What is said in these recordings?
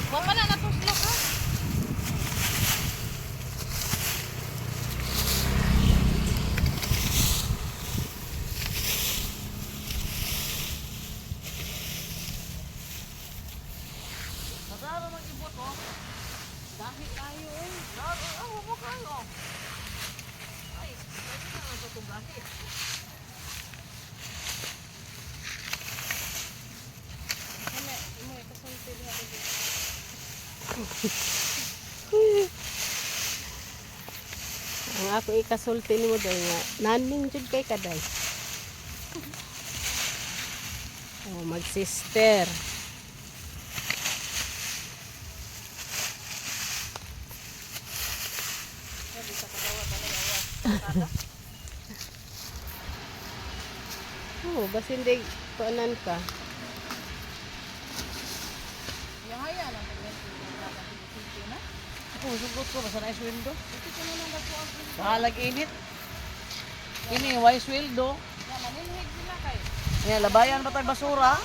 Wala na to slok ha. Masara mag-ibot oh. Dahil tayo eh. Huwag mo kayo. Ay, pwede na lang ito dahil. Ang ako ikasulti mo daw nga, naning jud kay kaday. Oh, mag-sister. Oh, basta hindi paanan ka. Yung haya lang. Na? Ako, sugot ko. Basta na sweldo. Ito ko naman nagpuan ko. Bahalag init. Ini, why sweldo? Yan, naninhig sila kayo. Yan, labayan ba tayo basura?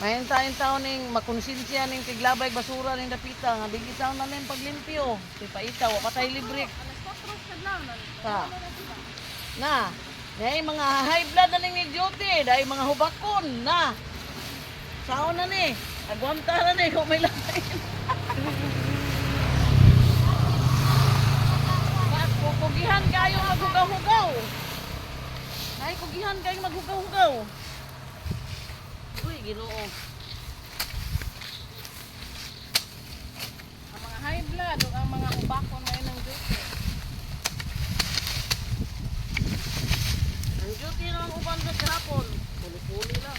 Mahintayin taon ning makonsensya ning tiglabay basura ning dapita nga dili taon na ning paglimpyo. Di pa ikaw, wa pa tayo libre. Alas 4 ka lang. Ta. Na, dahil mga high blood na ning duty, dahil mga hubakon na. Saon na ni, agwamta na ni kung may labayin. Kugihan kayo maghugaw-hugaw. Ay, kugihan kayo maghugaw-hugaw. Uy, Ginoo. Ang mga high blood o ang mga ubakon na yun ang duty. Ang duty ng uban sa kahapon, puli-puli lang.